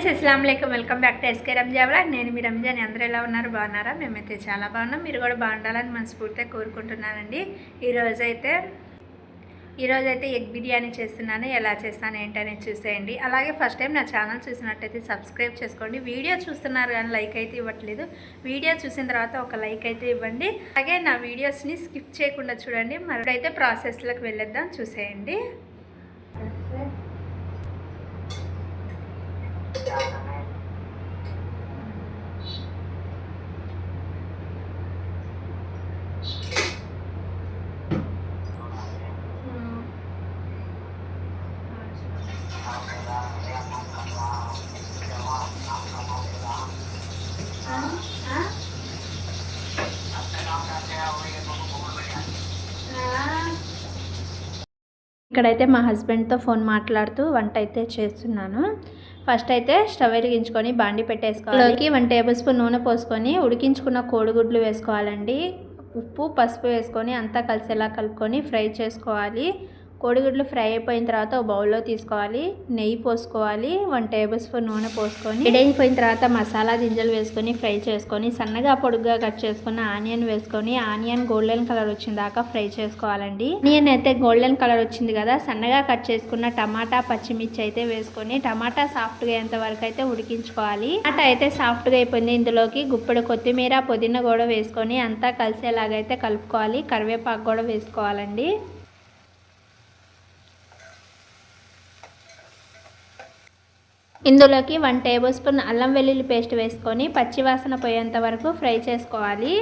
Friends అస్సలాముఅలైకుం welcome back to SK Ranja vlog. నేను మీ రంజాని. అందరూ ఎలా ఉన్నారు? బాగున్నారా? మేమైతే చాలా బాగున్నాం. మీరు కూడా బాగుండాలని మనస్ఫూర్తిగా కోరుకుంటున్నానండి. ఈరోజైతే ఎగ్ బిర్యానీ చేస్తున్నాను. ఎలా చేస్తాను ఏంటనేది చూసేయండి. అలాగే ఫస్ట్ టైం నా ఛానల్ చూసినట్టయితే సబ్స్క్రైబ్ చేసుకోండి. వీడియో చూస్తున్నారు కానీ లైక్ అయితే ఇవ్వట్లేదు. వీడియో చూసిన తర్వాత ఒక లైక్ అయితే ఇవ్వండి. అలాగే నా వీడియోస్ని స్కిప్ చేయకుండా చూడండి. మరైతే ప్రాసెస్లోకి వెళ్ళేద్దాం, చూసేయండి. ఇక్కడైతే మా హస్బెండ్తో ఫోన్ మాట్లాడుతూ వంట అయితే చేస్తున్నాను. ఫస్ట్ అయితే స్టవ్ వెలిగించుకొని బాండి పెట్టేసుకోవాలి. 1 టేబుల్ స్పూన్ నూనె పోసుకొని ఉడికించుకున్న కోడిగుడ్లు వేసుకోవాలండి. ఉప్పు పసుపు వేసుకొని అంతా కలిసేలా కలుపుకొని ఫ్రై చేసుకోవాలి. కోడిగుడ్లు ఫ్రై అయిపోయిన తర్వాత ఒక బౌల్లో తీసుకోవాలి. నెయ్యి పోసుకోవాలి. 1 టేబుల్ స్పూన్ నూనె పోసుకొని వేడైపోయిన తర్వాత మసాలా గింజలు వేసుకొని ఫ్రై చేసుకొని సన్నగా పొడుగ్గా కట్ చేసుకున్న ఆనియన్ వేసుకొని ఆనియన్ గోల్డెన్ కలర్ వచ్చిన దాకా ఫ్రై చేసుకోవాలండి. ఆనియన్ అయితే గోల్డెన్ కలర్ వచ్చింది కదా, సన్నగా కట్ చేసుకున్న టమాటా పచ్చిమిర్చి అయితే వేసుకొని టమాటా సాఫ్ట్గా అయ్యేంత వరకు అయితే ఉడికించుకోవాలి. టమాటా అయితే సాఫ్ట్గా అయిపోయింది. ఇందులోకి గుప్పెడు కొత్తిమీర పుదీనా కూడా వేసుకొని అంతా కలిసేలాగైతే కలుపుకోవాలి. కరివేపాకు కూడా వేసుకోవాలండి. ఇందులోకి 1 టేబుల్ స్పూన్ అల్లం వెల్లుల్లి పేస్ట్ వేసుకొని పచ్చివాసన పోయేంత వరకు ఫ్రై చేసుకోవాలి.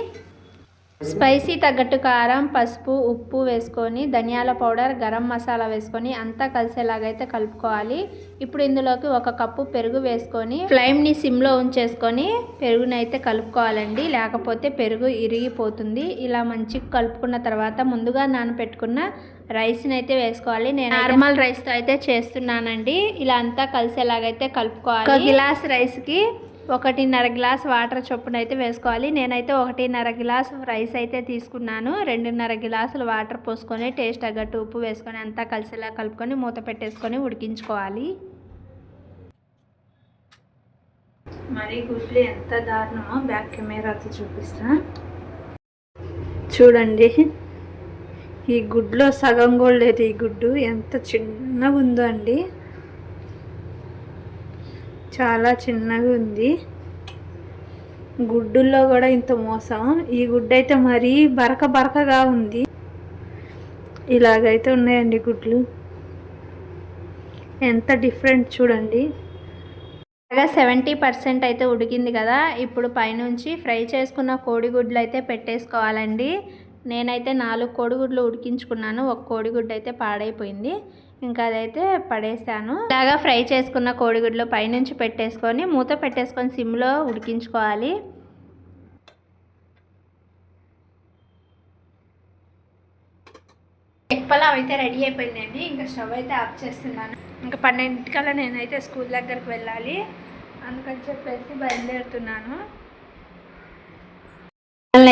స్పైసీ తగ్గట్టు కారం, పసుపు, ఉప్పు వేసుకొని ధనియాల పౌడర్, గరం మసాలా వేసుకొని అంతా కలిసేలాగైతే కలుపుకోవాలి. ఇప్పుడు ఇందులోకి 1 కప్పు పెరుగు వేసుకొని ఫ్లేమ్ని సిమ్లో ఉంచేసుకొని పెరుగునైతే కలుపుకోవాలండి. లేకపోతే పెరుగు ఇరిగిపోతుంది. ఇలా మంచిగా కలుపుకున్న తర్వాత ముందుగా నానబెట్టుకున్న రైస్ని అయితే వేసుకోవాలి. నేను నార్మల్ రైస్తో అయితే చేస్తున్నానండి. ఇలా అంతా కలిసేలాగైతే కలుపుకోవాలి. 1 గ్లాస్ రైస్కి 1.5 గ్లాస్ వాటర్ చొప్పున అయితే వేసుకోవాలి. నేనైతే 1.5 గ్లాస్ రైస్ అయితే తీసుకున్నాను. 2.5 గ్లాసులు వాటర్ పోసుకొని టేస్ట్ తగ్గట్టు ఉప్పు వేసుకొని అంతా కలిసేలా కలుపుకొని మూత పెట్టేసుకొని ఉడికించుకోవాలి. మరి గుడ్లు ఎంత దారుణమో బ్యాక్ కెమెరాతో చూపిస్తా చూడండి. ఈ గుడ్లో సగం కూడా లేదు. ఈ గుడ్డు ఎంత చిన్నగా ఉందో అండి, చాలా చిన్నగా ఉంది. గుడ్డుల్లో కూడా ఇంత మోసం. ఈ గుడ్డు అయితే మరీ బరకగా ఉంది. ఇలాగైతే ఉన్నాయండి గుడ్లు. ఎంత డిఫరెంట్ చూడండి. 70% అయితే ఉడికింది కదా. ఇప్పుడు పైనుంచి ఫ్రై చేసుకున్న కోడిగుడ్లు అయితే పెట్టేసుకోవాలండి. నేనైతే 4 కోడిగుడ్లు ఉడికించుకున్నాను. 1 కోడిగుడ్డు అయితే పాడైపోయింది. ఇంకా అదైతే పడేసాను. ఇలాగా ఫ్రై చేసుకున్న కోడిగుడ్లు పైనుంచి పెట్టేసుకొని మూత పెట్టేసుకొని సిమ్లో ఉడికించుకోవాలి. ఎగ్ పలావ్ అయితే రెడీ అయిపోయిందండి. ఇంకా స్టవ్ అయితే ఆఫ్ చేస్తున్నాను. ఇంకా 12 నేనైతే స్కూల్ దగ్గరికి వెళ్ళాలి. అందుకని చెప్పేసి బయలుదేరుతున్నాను.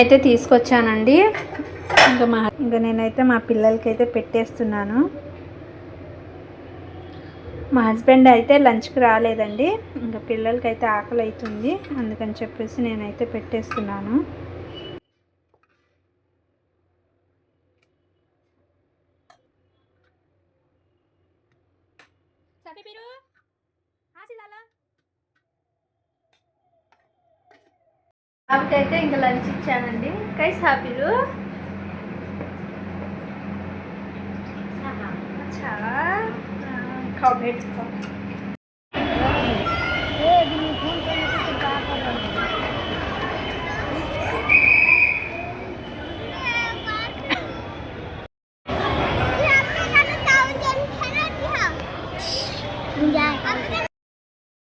అయితే తీసుకొచ్చానండి. ఇంకా నేనైతే మా పిల్లలకైతే పెట్టేస్తున్నాను. మా హస్బెండ్ అయితే లంచ్కి రాలేదండి. ఇంకా పిల్లలకైతే ఆకలి అవుతుంది. అందుకని చెప్పేసి నేనైతే పెట్టేస్తున్నాను. అయితే ఇంకా లంచ్ ఇచ్చానండి. కైస్ హాపీలు చాలా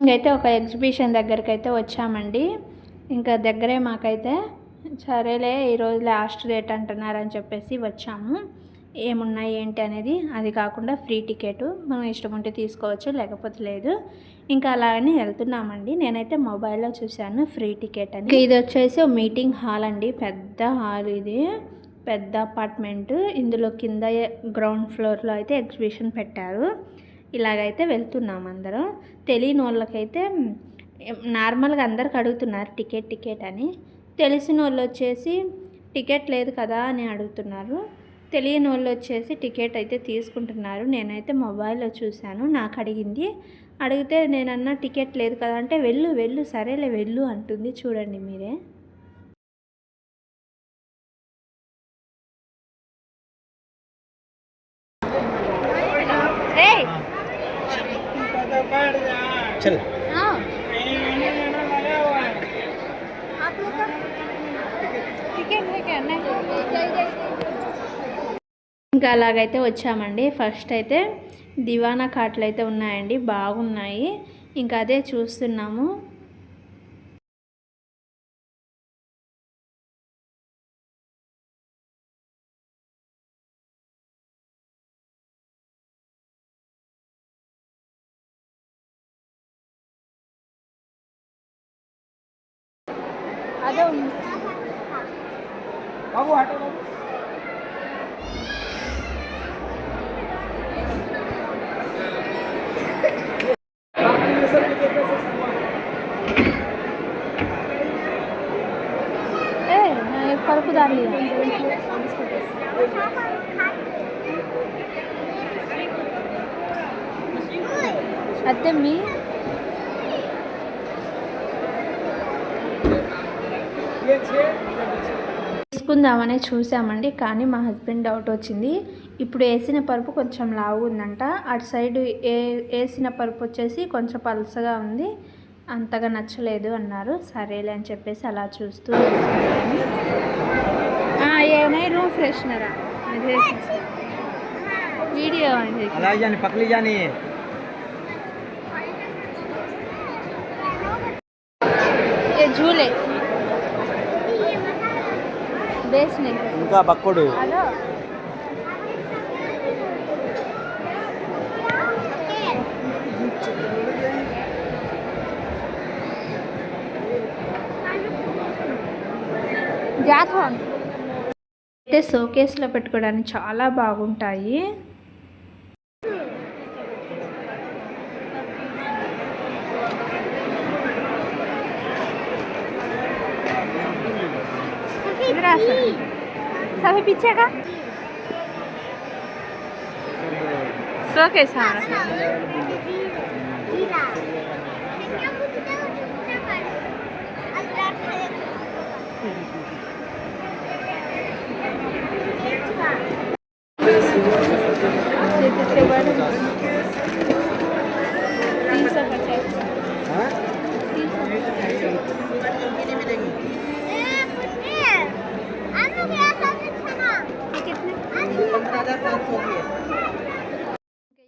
ఇంకైతే ఒక ఎగ్జిబిషన్ దగ్గరికి అయితే వచ్చామండి. ఇంకా దగ్గరే మాకైతే సరేలే ఈరోజు లాస్ట్ డేట్ అంటున్నారని చెప్పేసి వచ్చాము. ఏమున్నాయి ఏంటి అనేది, అది కాకుండా ఫ్రీ టికెట్ మనం ఇష్టం ఉంటే తీసుకోవచ్చు, లేకపోతే లేదు. ఇంకా అలాగని వెళ్తున్నామండి. నేనైతే మొబైల్లో చూశాను ఫ్రీ టికెట్ అని. ఇది వచ్చేసి మీటింగ్ హాల్ అండి. పెద్ద హాల్ ఇది, పెద్ద అపార్ట్మెంట్. ఇందులో కింద గ్రౌండ్ ఫ్లోర్లో అయితే ఎగ్జిబిషన్ పెట్టారు. ఇలాగైతే వెళ్తున్నాం అందరం. తెలియని వాళ్ళకైతే నార్మల్గా అందరికి అడుగుతున్నారు టికెట్ అని. తెలిసిన వాళ్ళు వచ్చేసి టికెట్ లేదు కదా అని అడుగుతున్నారు. తెలియని వాళ్ళు వచ్చేసి టికెట్ అయితే తీసుకుంటున్నారు. నేనైతే మొబైల్లో చూశాను, నాకు అడిగితే నేనన్నా టికెట్ లేదు కదా అంటే వెళ్ళు సరేలే వెళ్ళు అంటుంది. చూడండి మీరే. चल ఇంకా అలాగైతే వచ్చామండి. ఫస్ట్ అయితే దివానా కాట్లు అయితే ఉన్నాయండి, బాగున్నాయి. ఇంకా అదే చూస్తున్నాము. అదే बाबू हटो बाबू కడుపు దారి అదే మీ తీసుకుందామనే చూసామండి. కానీ మా హస్బెండ్ డౌట్ వచ్చింది. ఇప్పుడు వేసిన పరుపు కొంచెం లావు ఉందంట, అటు సైడ్ వేసిన పరుపు వచ్చేసి కొంచెం పలసగా ఉంది, అంతగా నచ్చలేదు అన్నారు. సరేలే అని చెప్పేసి అలా చూస్తూ ఏమై రూమ్ ఫ్రెషనరా వీడియో पकली जानी ये झूले बेस नहीं ఇంకా బక్కుడు हेलो జాథోన్ అయితే షోకేస్లో పెట్టుకోవడానికి చాలా బాగుంటాయి. सभी पीछे का शोकेस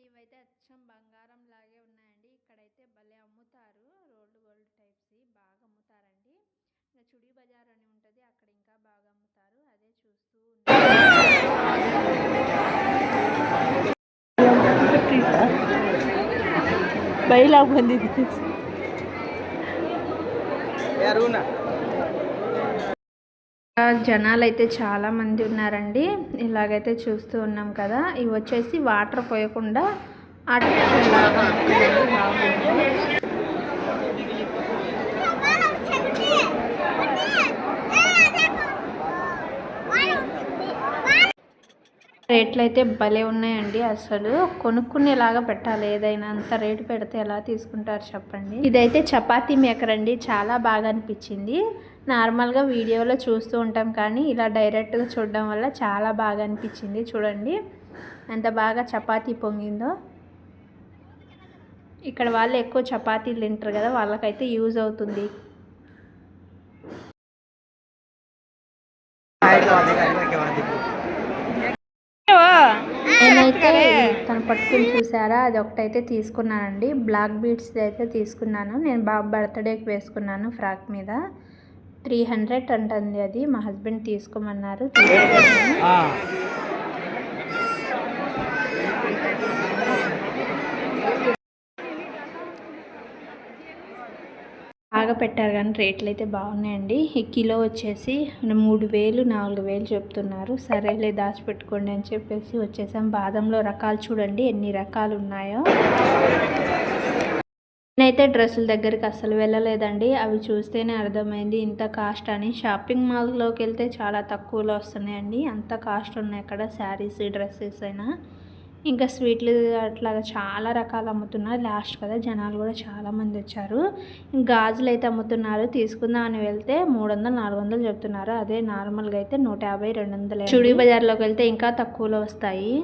ఇవైతే అచ్చం బంగారం లాగే ఉన్నాయండి. ఇక్కడైతే భలే అమ్ముతారు, రోల్డ్ గోల్డ్ టైప్స్ బాగా అమ్ముతారండి. ఇంకా చుడి బజార్ అని ఉంటుంది, అక్కడ ఇంకా బాగా అమ్ముతారు. అదే చూస్తూ బయలా బంది జనాలు అయితే చాలా మంది ఉన్నారండి. ఇలాగైతే చూస్తూ ఉన్నాం కదా. ఇవి వచ్చేసి వాటర్ పోయకుండా ఆర్టిఫిషియల్ లాగా రేట్లు అయితే భలే ఉన్నాయండి. అసలు కొనుక్కునేలాగా పెట్టాలి, ఏదైనా అంత రేటు పెడితే ఎలా తీసుకుంటారు చెప్పండి. ఇదైతే చపాతీ మేకర్ అండి, చాలా బాగా అనిపించింది. నార్మల్గా వీడియోలో చూస్తూ ఉంటాం కానీ ఇలా డైరెక్ట్గా చూడడం వల్ల చాలా బాగా అనిపించింది. చూడండి ఎంత బాగా చపాతీ పొంగిందో. ఇక్కడ వాళ్ళు ఎక్కువ చపాతీలు తింటారు కదా, వాళ్ళకైతే యూజ్ అవుతుంది. నేనైతే తను పట్టుకుని చూసారా, అది ఒకటైతే తీసుకున్నానండి. బ్లాక్ బీడ్స్ అయితే తీసుకున్నాను. నేను బాబు బర్త్డేకి వేసుకున్నాను ఫ్రాక్ మీద. 300 అంటుంది అది. మా హస్బెండ్ తీసుకోమన్నారు. బాగా పెట్టారు కానీ రేట్లు అయితే బాగున్నాయండి. ఈ కిలో వచ్చేసి 3000 4000 చెప్తున్నారు. సరేలే దాచిపెట్టుకోండి అని చెప్పేసి వచ్చేసాం. బాదంలో రకాలు చూడండి ఎన్ని రకాలు ఉన్నాయో. నేనైతే డ్రెస్సుల దగ్గరికి అస్సలు వెళ్ళలేదండి. అవి చూస్తేనే అర్థమైంది ఇంత కాస్ట్ అని. షాపింగ్ మాల్లోకి వెళ్తే చాలా తక్కువలో వస్తున్నాయండి. అంత కాస్ట్ ఉన్నాయి అక్కడ శారీస్ డ్రెస్సెస్ అయినా. ఇంకా స్వీట్లు అట్లాగా చాలా రకాలు అమ్ముతున్నారు. లాస్ట్ కదా జనాలు కూడా చాలామంది వచ్చారు. గాజులు అయితే అమ్ముతున్నారు. తీసుకుందామని వెళ్తే 300 400 చెప్తున్నారు. అదే నార్మల్గా అయితే 150 200. చుడీ బజార్లోకి వెళ్తే ఇంకా తక్కువలో వస్తాయి.